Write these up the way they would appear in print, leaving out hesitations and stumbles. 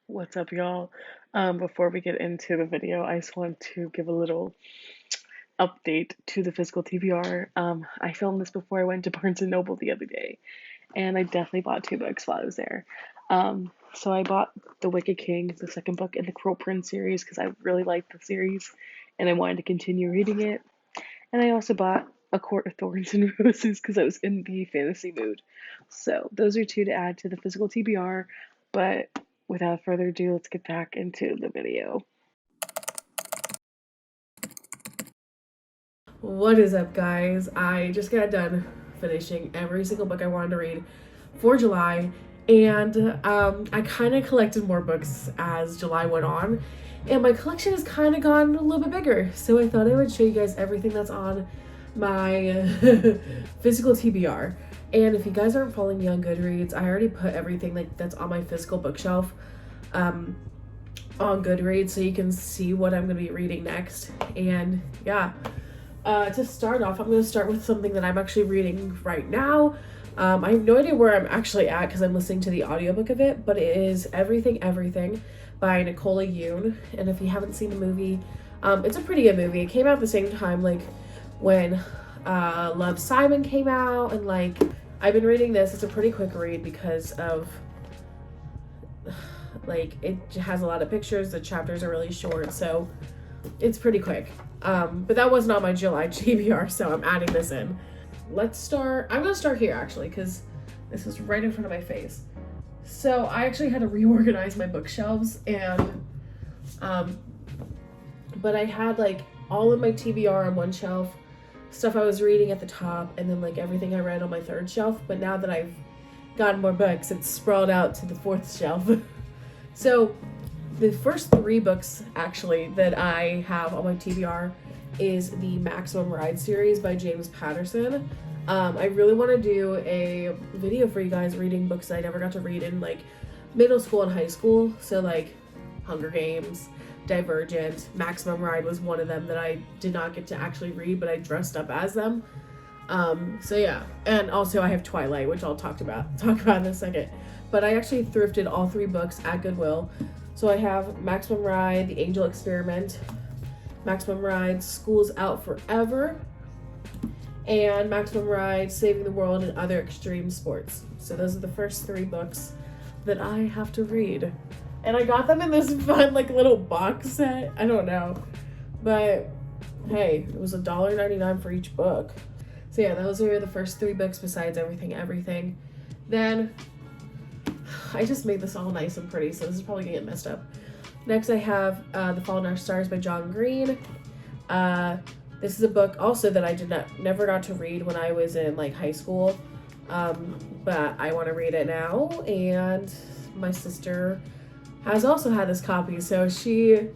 What's up, y'all? Before we get into the video, I just want to give a little update to the physical TBR. I filmed this before I went to Barnes& and Noble the other day, and I definitely bought two books while I was there. So I bought The Wicked King, the second book in the Cruel Prince series, because I really liked the series, and I wanted to continue reading it. And I also bought A Court of Thorns and Roses, because I was in the fantasy mood. So those are two to add to the physical TBR, but without further ado, let's get back into the video. What is up, guys? I just got done finishing every single book I wanted to read for July, and I kind of collected more books as July went on, and my collection has kind of gotten a little bit bigger. So I thought I would show you guys everything that's on my physical TBR. And if you guys aren't following me on Goodreads, I already put everything that's on my physical bookshelf on Goodreads, so you can see what I'm going to be reading next. And yeah. To start off, I'm going to start with something that I'm actually reading right now. I have no idea where I'm actually at because I'm listening to the audiobook of it, but it is Everything Everything by Nicola Yoon. And if you haven't seen the movie, it's a pretty good movie. It came out at the same time like when Love, Simon came out, and like I've been reading this. It's a pretty quick read because of like it has a lot of pictures. The chapters are really short, so it's pretty quick. But that was not my July TBR, so I'm adding this in. I'm gonna start here actually, because this is right in front of my face. So I actually had to reorganize my bookshelves, and but I had like all of my TBR on one shelf, stuff I was reading at the top, and then like everything I read on my third shelf. But now that I've gotten more books, it's sprawled out to the fourth shelf. So the first three books actually that I have on my TBR is the Maximum Ride series by James Patterson. I really want to do a video for you guys reading books that I never got to read in like middle school and high school. So like Hunger Games, Divergent, Maximum Ride was one of them that I did not get to actually read, but I dressed up as them. So yeah, and also I have Twilight, which I'll talk about in a second. But I actually thrifted all three books at Goodwill. So I have Maximum Ride, The Angel Experiment, Maximum Ride, School's Out Forever, and Maximum Ride, Saving the World and Other Extreme Sports. So those are the first three books that I have to read. And I got them in this fun like little box set. I don't know. But hey, it was $1.99 for each book. So yeah, those are the first three books besides Everything Everything. Then I just made this all nice and pretty, so this is probably gonna get messed up. Next I have The Fault in Our Stars by John Green. This is a book also that I never got to read when I was in like high school, but I want to read it now, and my sister has also had this copy, so she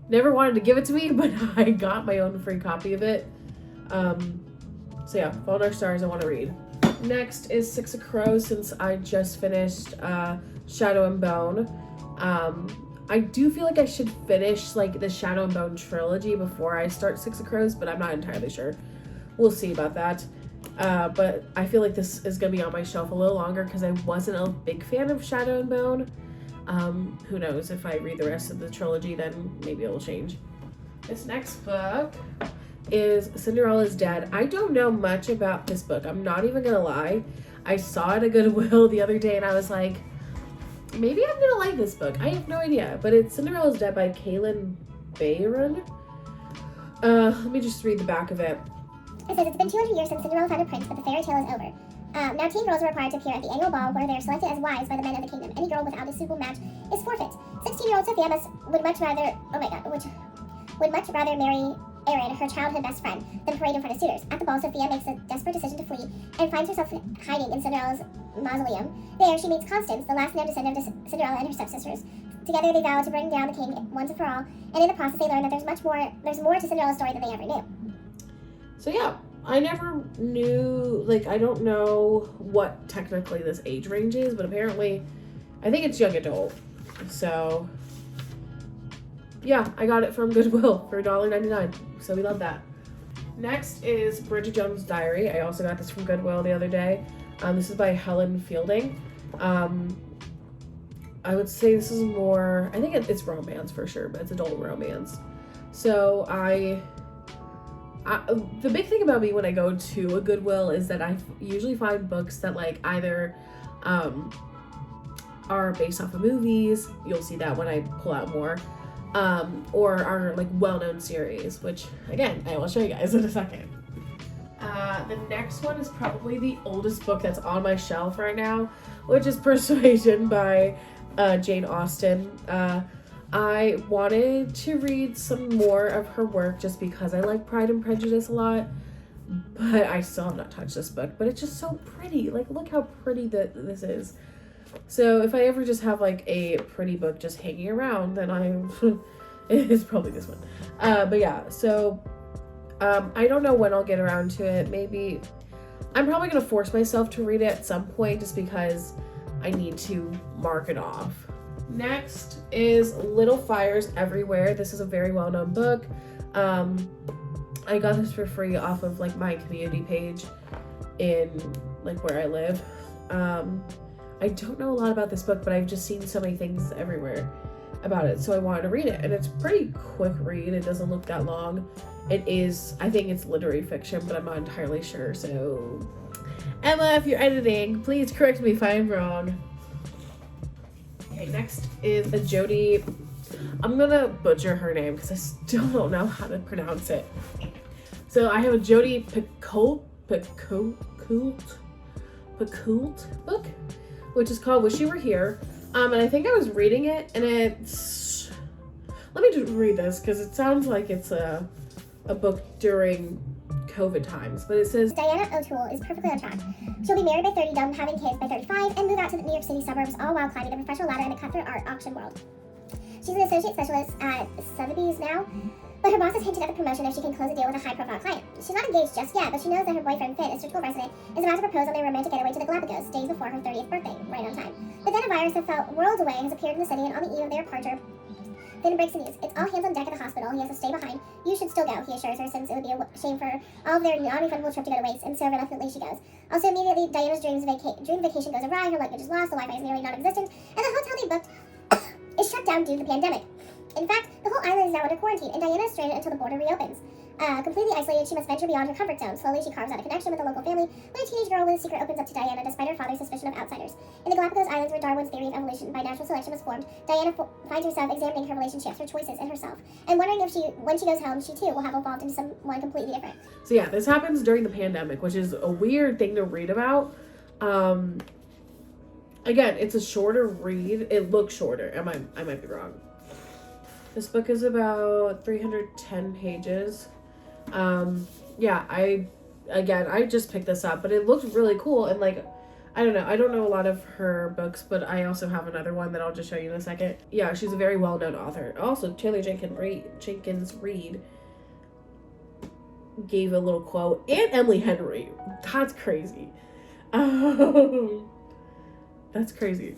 never wanted to give it to me, but I got my own free copy of it. So yeah, Fault in Our Stars I want to read. Next is Six of Crows, since I just finished Shadow and Bone. I do feel like I should finish like the Shadow and Bone trilogy before I start Six of Crows, but I'm not entirely sure. We'll see about that. But I feel like this is going to be on my shelf a little longer because I wasn't a big fan of Shadow and Bone. Who knows, if I read the rest of the trilogy, then maybe it'll change. This next book is Cinderella's Dead. I don't know much about this book. I'm not even gonna lie. I saw it at Goodwill the other day and I was like, maybe I'm gonna like this book. I have no idea. But it's Cinderella's Dead by Kaylin Bayron. Let me just read the back of it. It says, it's been 200 years since Cinderella found a prince, but the fairy tale is over. Now teen girls are required to appear at the annual ball where they are selected as wives by the men of the kingdom. Any girl without a suitable match is forfeit. 16-year-old Sophia would much rather marry Erin, her childhood best friend, than parade in front of suitors. At the ball, Sophia makes a desperate decision to flee and finds herself hiding in Cinderella's mausoleum. There, she meets Constance, the last known descendant of Cinderella and her stepsisters. Together, they vow to bring down the king once and for all, and in the process, they learn that there's more to Cinderella's story than they ever knew. So yeah, I never knew, like, I don't know what technically this age range is, but apparently, I think it's young adult. So yeah, I got it from Goodwill for $1.99, so we love that. Next is Bridget Jones' Diary. I also got this from Goodwill the other day. This is by Helen Fielding. I would say this is more, I think it's romance for sure, but it's adult romance. So the big thing about me when I go to a Goodwill is that I usually find books that like either are based off of movies, you'll see that when I pull out more, or are like well-known series, which again, I will show you guys in a second. The next one is probably the oldest book that's on my shelf right now, which is Persuasion by Jane Austen. I wanted to read some more of her work just because I like Pride and Prejudice a lot, but I still have not touched this book, but it's just so pretty. Like, look how pretty this is. So if I ever just have like a pretty book just hanging around, then it's probably this one. But yeah, so I don't know when I'll get around to it. Maybe I'm probably gonna force myself to read it at some point just because I need to mark it off. Next is Little Fires Everywhere. This is a very well-known book. I got this for free off of like my community page in like where I live. I don't know a lot about this book, but I've just seen so many things everywhere about it, so I wanted to read it. And it's a pretty quick read. It doesn't look that long. It is, I think it's literary fiction, but I'm not entirely sure. So Emma, if you're editing, please correct me if I'm wrong. Okay, next is a Jodi. I'm gonna butcher her name because I still don't know how to pronounce it. So I have a Jodi Picoult book, which is called Wish You Were Here. And I think I was reading it, and it's, let me just read this because it sounds like it's a book during COVID times, but it says Diana O'Toole is perfectly on track. She'll be married by 30, done having kids by 35, and move out to the New York City suburbs, all while climbing the professional ladder in the cutthroat art auction world. She's an associate specialist at Sotheby's now, but her boss has hinted at the promotion if she can close a deal with a high-profile client. She's not engaged just yet, but she knows that her boyfriend Finn, a Sturgill resident, is about to propose on their romantic getaway to the Galapagos days before her 30th birthday, right on time. But then a virus that felt worlds away has appeared in the city, and on the eve of their departure, Finn breaks the news. It's all hands on deck at the hospital. He has to stay behind. You should still go, he assures her, since it would be a shame for all of their non-refundable trip to go to waste, and so reluctantly she goes. Also, immediately, Diana's dream vacation goes awry, her luggage is lost, the Wi-Fi is nearly non-existent, and the hotel they booked is shut down due to the pandemic. In fact, the whole island is now under quarantine, and Diana is stranded until the border reopens. Completely isolated, she must venture beyond her comfort zone. Slowly, she carves out a connection with a local family, when a teenage girl with a secret opens up to Diana, despite her father's suspicion of outsiders. In the Galapagos Islands, where Darwin's theory of evolution by natural selection was formed, Diana finds herself examining her relationships, her choices, and herself, and wondering if when she goes home, she too will have evolved into someone completely different. So yeah, this happens during the pandemic, which is a weird thing to read about. Again, it's a shorter read. It looks shorter. I might be wrong. This book is about 310 pages. Yeah, I just picked this up, but it looked really cool. And like, I don't know a lot of her books, but I also have another one that I'll just show you in a second. Yeah, she's a very well-known author. Also, Taylor Jenkins Reid gave a little quote, and Emily Henry. That's crazy. That's crazy.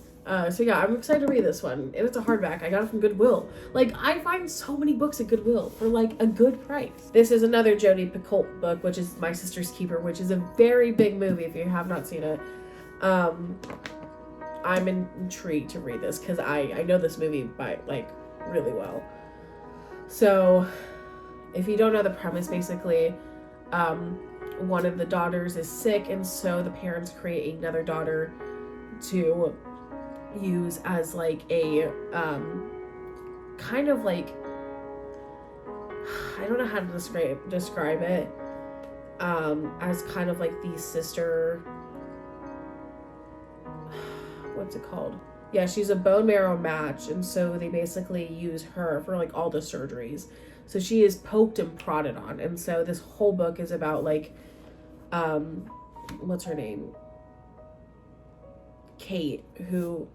So yeah, I'm excited to read this one. And it's a hardback. I got it from Goodwill. Like, I find so many books at Goodwill for like a good price. This is another Jodi Picoult book, which is My Sister's Keeper, which is a very big movie if you have not seen it. I'm intrigued to read this because I know this movie by like really well. So if you don't know the premise, basically, one of the daughters is sick, and so the parents create another daughter to use as like a kind of like, I don't know how to describe it, as kind of like the sister, what's it called? Yeah, she's a bone marrow match, and so they basically use her for like all the surgeries. So she is poked and prodded on, and so this whole book is about like, what's her name? Kate, who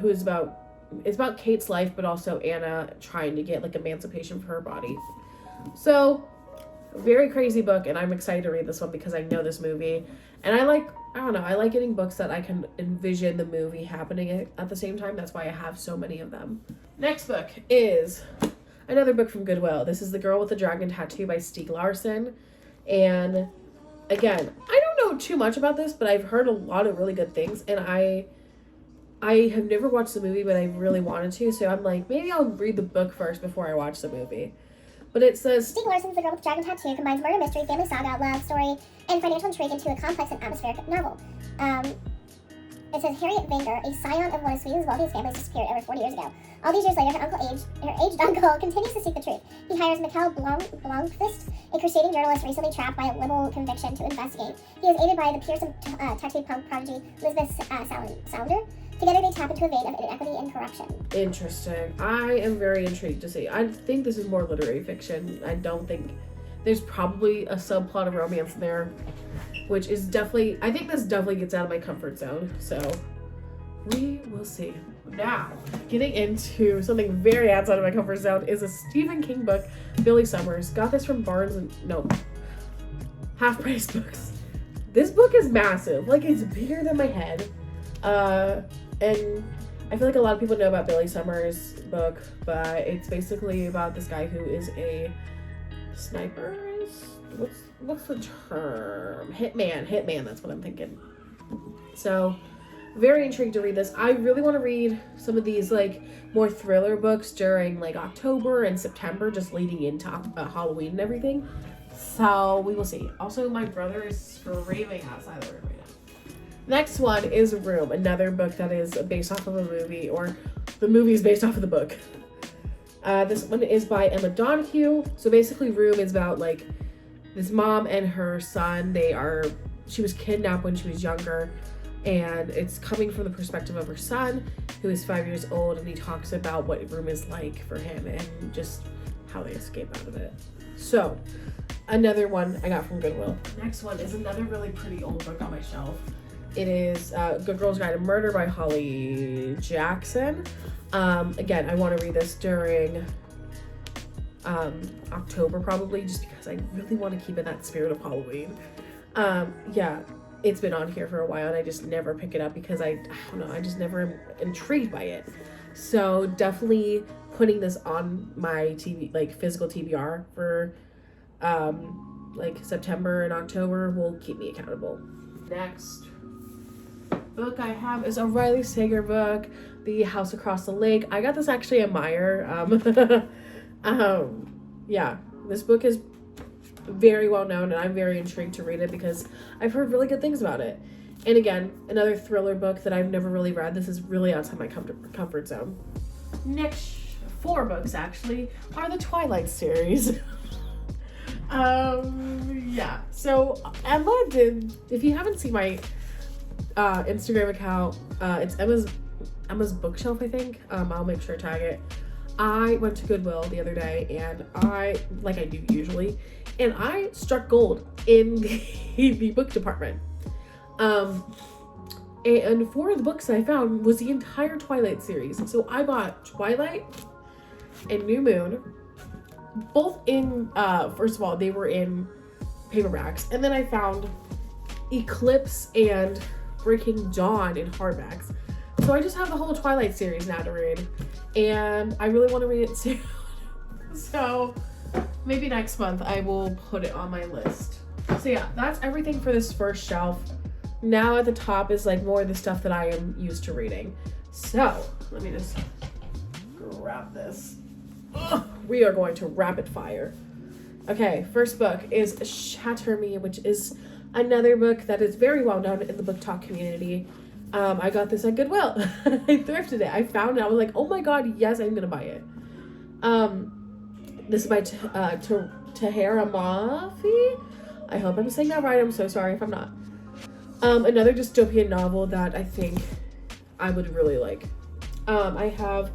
is about, it's about Kate's life, but also Anna trying to get like emancipation for her body. So very crazy book, and I'm excited to read this one because I know this movie, and I like getting books that I can envision the movie happening at the same time. That's why I have so many of them. Next book is another book from Goodwill. This is The Girl with the Dragon Tattoo by Stieg Larsson. And again, I don't know too much about this, but I've heard a lot of really good things, and I I have never watched the movie, but I really wanted to, so I'm like, maybe I'll read the book first before I watch the movie. But it says, Stieg Larsson's The Girl with the Dragon Tattoo combines murder mystery, family saga, love story, and financial intrigue into a complex and atmospheric novel. It says Harriet Wenger, a scion of one of Sweden's wealthiest families, disappeared over 40 years ago. All these years later, her aged uncle continues to seek the truth. He hires Mikkel Blomqvist, a crusading journalist recently trapped by a liberal conviction, to investigate. He is aided by the Pearson tattooed punk prodigy Lisbeth Salander. Together, they tap into a vein of inequity and corruption. interesting. I am very intrigued to see. I think this is more literary fiction. I don't think there's probably a subplot of romance there, which is definitely, I think this definitely gets out of my comfort zone. So we will see. Now, getting into something very outside of my comfort zone is a Stephen King book, Billy Summers. Got this from Half Price Books. This book is massive. Like, it's bigger than my head. And I feel like a lot of people know about Billy Summers' book, but it's basically about this guy who is a sniper. What's the term? Hitman, that's what I'm thinking. So, very intrigued to read this. I really want to read some of these, like, more thriller books during, like, October and September, just leading into Halloween and everything. So, we will see. Also, my brother is screaming outside the room right now. Next one is Room, another book that is based off of a movie, or the movie is based off of the book. This one is by Emma Donoghue. So basically, Room is about, like, this mom and her son. She was kidnapped when she was younger, and it's coming from the perspective of her son, who is 5 years old, and he talks about what Room is like for him and just how they escape out of it. So, another one I got from Goodwill. Next one is another really pretty old book on my shelf. It is Good Girl's Guide to Murder by Holly Jackson. Again, I want to read this during October probably, just because I really want to keep in that spirit of Halloween. Yeah, it's been on here for a while and I just never pick it up because I don't know, I just never am intrigued by it. So definitely putting this on my physical TBR for like September and October will keep me accountable. Next book I have is a Riley Sager book, The House Across the Lake. I got this actually at Meyer. Yeah, this book is very well known and I'm very intrigued to read it because I've heard really good things about it. And again, another thriller book that I've never really read. This is really outside my comfort zone. Next 4 books actually are the Twilight series. Yeah, so Emma did, if you haven't seen my Instagram account, it's Emma's Bookshelf, I think. I'll make sure to tag it. I went to Goodwill the other day and like I do usually, and I struck gold in the book department. And 4 of the books I found was the entire Twilight series. So I bought Twilight and New Moon, both in, first of all, they were in paperbacks, and then I found Eclipse and Breaking Dawn in hardbacks. So I just have the whole Twilight series now to read, and I really want to read it soon. So maybe next month I will put it on my list. So yeah, that's everything for this first shelf. Now at the top is like more of the stuff that I am used to reading. So let me just grab this. Ugh, we are going to rapid fire. Okay, first book is Shatter Me, which is another book that is very well known in the book talk community. I got this at Goodwill. I thrifted it. I found it. I was like, oh my god, yes, I'm gonna buy it. This is by Tahera Mafi. I hope I'm saying that right. I'm so sorry if I'm not. Another dystopian novel that I think I would really like. I have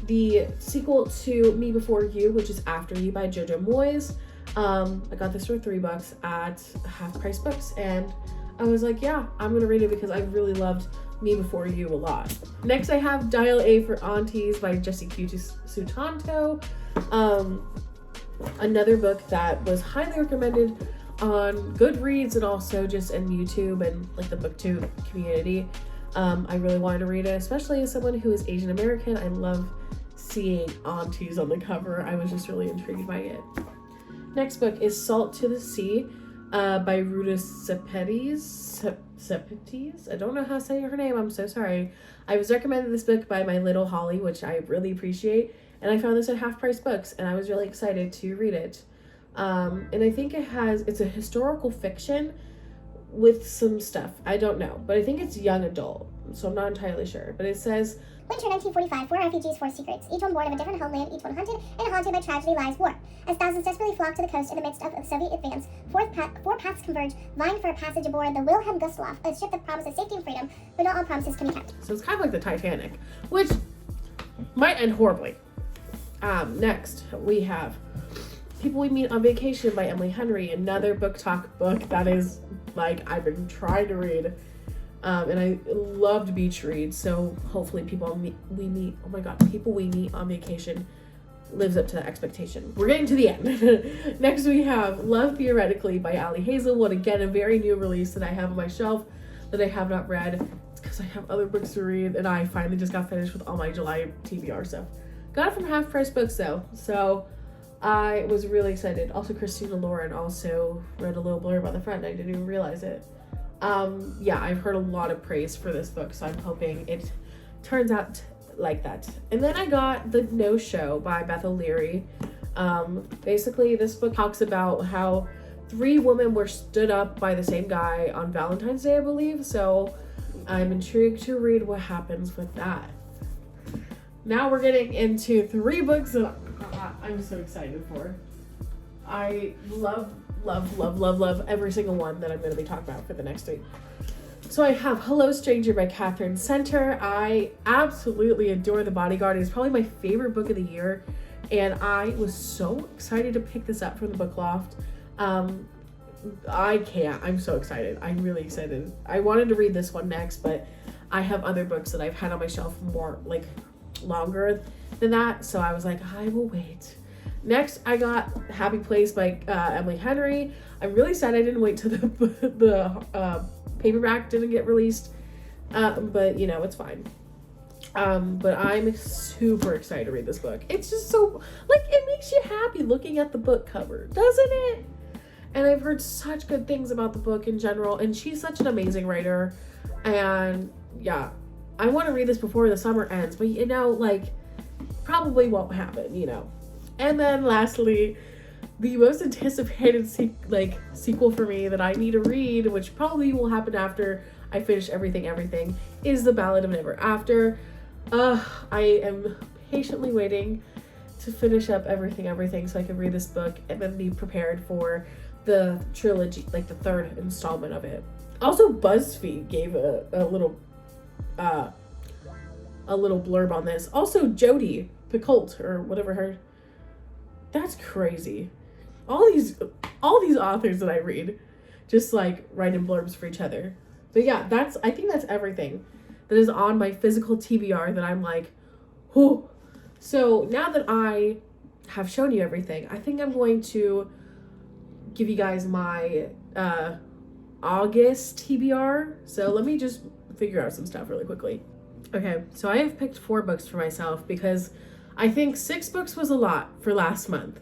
the sequel to Me Before You, which is After You by Jojo Moyes. I got this for $3 at Half Price Books, and I was like, yeah, I'm gonna read it because I really loved Me Before You a lot. Next, I have Dial A for Aunties by Jessie Q Sutanto. Another book that was highly recommended on Goodreads and also just in YouTube and like the BookTube community. I really wanted to read it, especially as someone who is Asian American. I love seeing aunties on the cover. I was just really intrigued by it. Next book is Salt to the Sea by Ruta Sepetys. I don't know how to say her name. I'm so sorry. I was recommended this book by my little Holly, which I really appreciate. And I found this at Half Price Books, and I was really excited to read it. And I think it's a historical fiction with some stuff. I don't know, but I think it's young adult, so I'm not entirely sure. But it says, Winter 1945, 4 refugees, 4 secrets. Each one born of a different homeland, each one hunted and haunted by tragedy, lies, war. As thousands desperately flock to the coast in the midst of the Soviet advance, four paths converge, vying for a passage aboard the Wilhelm Gustloff, a ship that promises safety and freedom, but not all promises can be kept. so it's kind of like the Titanic, which might end horribly. Next, we have People We Meet on Vacation by Emily Henry, another book talk book that is, like, I've been trying to read. And I loved beach reads, so hopefully People We Meet on Vacation lives up to that expectation. We're getting to the end. Next we have Love Theoretically by Ali Hazelwood. Again, a very new release that I have on my shelf that I have not read. It's because I have other books to read, and I finally just got finished with all my July TBR stuff. Got it from Half Price Books though, so I was really excited. Also, Christina Lauren also read a little blurb on the front. I didn't even realize it. Yeah, I've heard a lot of praise for this book, so I'm hoping it turns out like that. And then I got The No Show by Beth O'Leary. Basically, this book talks about how 3 women were stood up by the same guy on Valentine's Day, I believe, so I'm intrigued to read what happens with that. Now we're getting into 3 books that I'm so excited for. I love every single one that I'm going to be talking about for the next week. So I have Hello Stranger by Catherine Center. I absolutely adore The Bodyguard. It's probably my favorite book of the year, and I was so excited to pick this up from the Book Loft. I'm so excited. I'm really excited. I wanted to read this one next, but I have other books that I've had on my shelf more, like, longer than that, so I was like, I will wait. Next, I got Happy Place by Emily Henry. I'm really sad I didn't wait till the paperback didn't get released, but you know, it's fine. But I'm super excited to read this book. It's just so, like, it makes you happy looking at the book cover, doesn't it? And I've heard such good things about the book in general, and she's such an amazing writer. And yeah, I want to read this before the summer ends, but you know, like, probably won't happen, you know. And then lastly, the most anticipated sequel for me that I need to read, which probably will happen after I finish Everything, is The Ballad of Never After. I am patiently waiting to finish up Everything so I can read this book and then be prepared for the trilogy, like the 3rd installment of it. Also, BuzzFeed gave a little blurb on this. Also, Jodi Picoult, or whatever her, that's crazy. All these authors that I read just like writing blurbs for each other. But yeah, I think that's everything that is on my physical TBR that I'm like, whew. So now that I have shown you everything, I think I'm going to give you guys my August TBR. So let me just figure out some stuff really quickly. Okay, so I have picked 4 books for myself because I think 6 books was a lot for last month.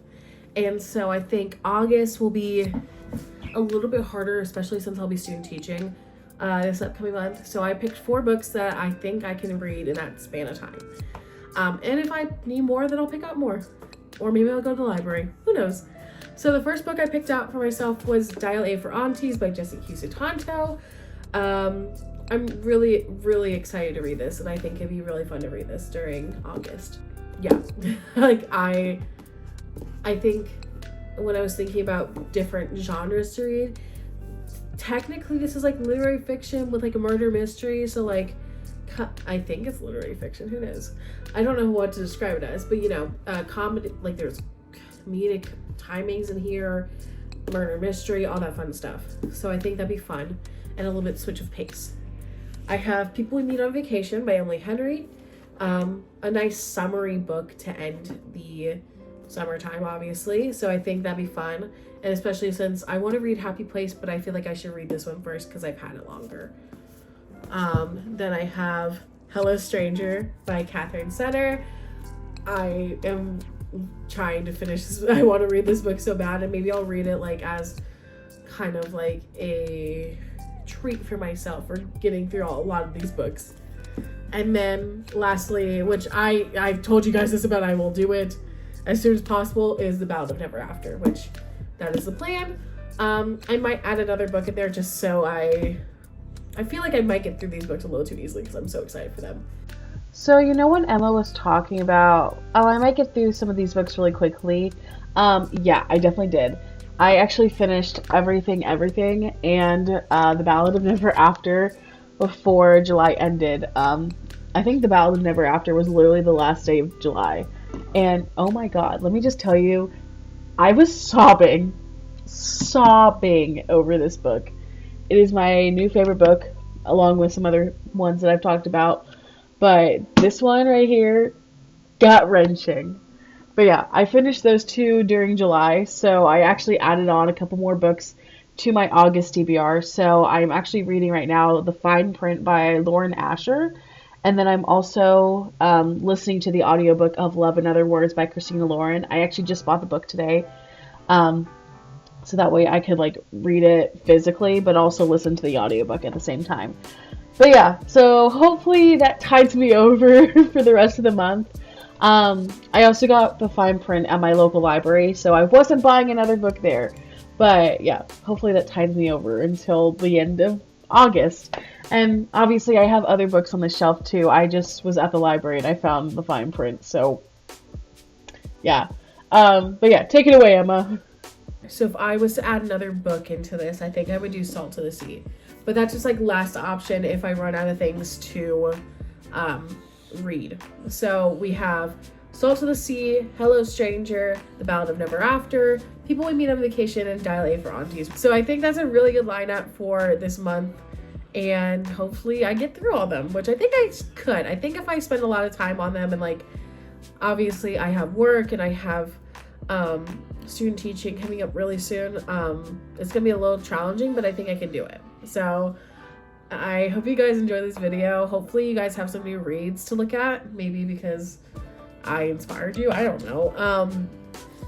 And so I think August will be a little bit harder, especially since I'll be student teaching this upcoming month. So I picked 4 books that I think I can read in that span of time. And if I need more, then I'll pick out more. Or maybe I'll go to the library. Who knows? So the first book I picked out for myself was Dial A for Aunties by Jessie Q. Sutanto. I'm really, really excited to read this, and I think it'd be really fun to read this during August. Yeah, like I think when I was thinking about different genres to read, technically this is like literary fiction with like a murder mystery, so like I think it's literary fiction, who knows? I don't know what to describe it as, but you know, comedy, like there's comedic timings in here, murder mystery, all that fun stuff. So I think that'd be fun, and a little bit switch of pace. I have People We Meet on Vacation by Emily Henry. A nice summery book to end the summertime, obviously. So I think that'd be fun. And especially since I want to read Happy Place, but I feel like I should read this one first because I've had it longer. Then I have Hello Stranger by Catherine Center. I am trying to finish this. I want to read this book so bad, and maybe I'll read it like as kind of like a treat for myself for getting through a lot of these books. And then lastly, which I told you guys this about, I will do it as soon as possible, is The Ballad of Never After, which that is the plan. I might add another book in there just so I feel like I might get through these books a little too easily because I'm so excited for them. So, you know, when Emma was talking about, oh, I might get through some of these books really quickly, yeah, I definitely did. I actually finished Everything, and The Ballad of Never After before July ended. I think The Ballad of Never After was literally the last day of July. And, oh my god, let me just tell you, I was sobbing over this book. It is my new favorite book, along with some other ones that I've talked about. But this one right here, gut-wrenching. But yeah, I finished those two during July, so I actually added on a couple more books to my August TBR. So I'm actually reading right now The Fine Print by Lauren Asher. And then I'm also listening to the audiobook of Love and Other Words by Christina Lauren. I actually just bought the book today. So that way I could like read it physically, but also listen to the audiobook at the same time. But yeah, so hopefully that tides me over for the rest of the month. I also got The Fine Print at my local library, so I wasn't buying another book there. But yeah, hopefully that tides me over until the end of August. And obviously I have other books on the shelf too. I just was at the library and I found The Fine Print, so yeah. But yeah, take it away, Emma. So if I was to add another book into this, I think I would do Salt to the Sea. But that's just like last option if I run out of things to read. So we have Salt to the Sea, Hello Stranger, The Ballad of Never After, People We Meet on Vacation, and Dial A for Aunties. So I think that's a really good lineup for this month. And hopefully I get through all of them, which I think I could. I think if I spend a lot of time on them, and like obviously I have work and I have student teaching coming up really soon, it's gonna be a little challenging, but I think I can do it. So I hope you guys enjoy this video. Hopefully you guys have some new reads to look at, maybe because I inspired you, I don't know.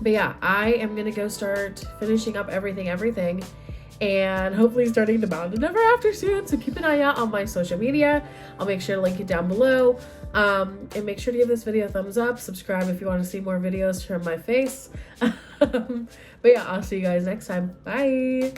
But yeah, I am gonna go start finishing up everything, and hopefully starting The Ballad of Never After soon. So keep an eye out on my social media. I'll make sure to link it down below. And make sure to give this video a thumbs up. Subscribe if you want to see more videos from my face. But yeah, I'll see you guys next time. Bye.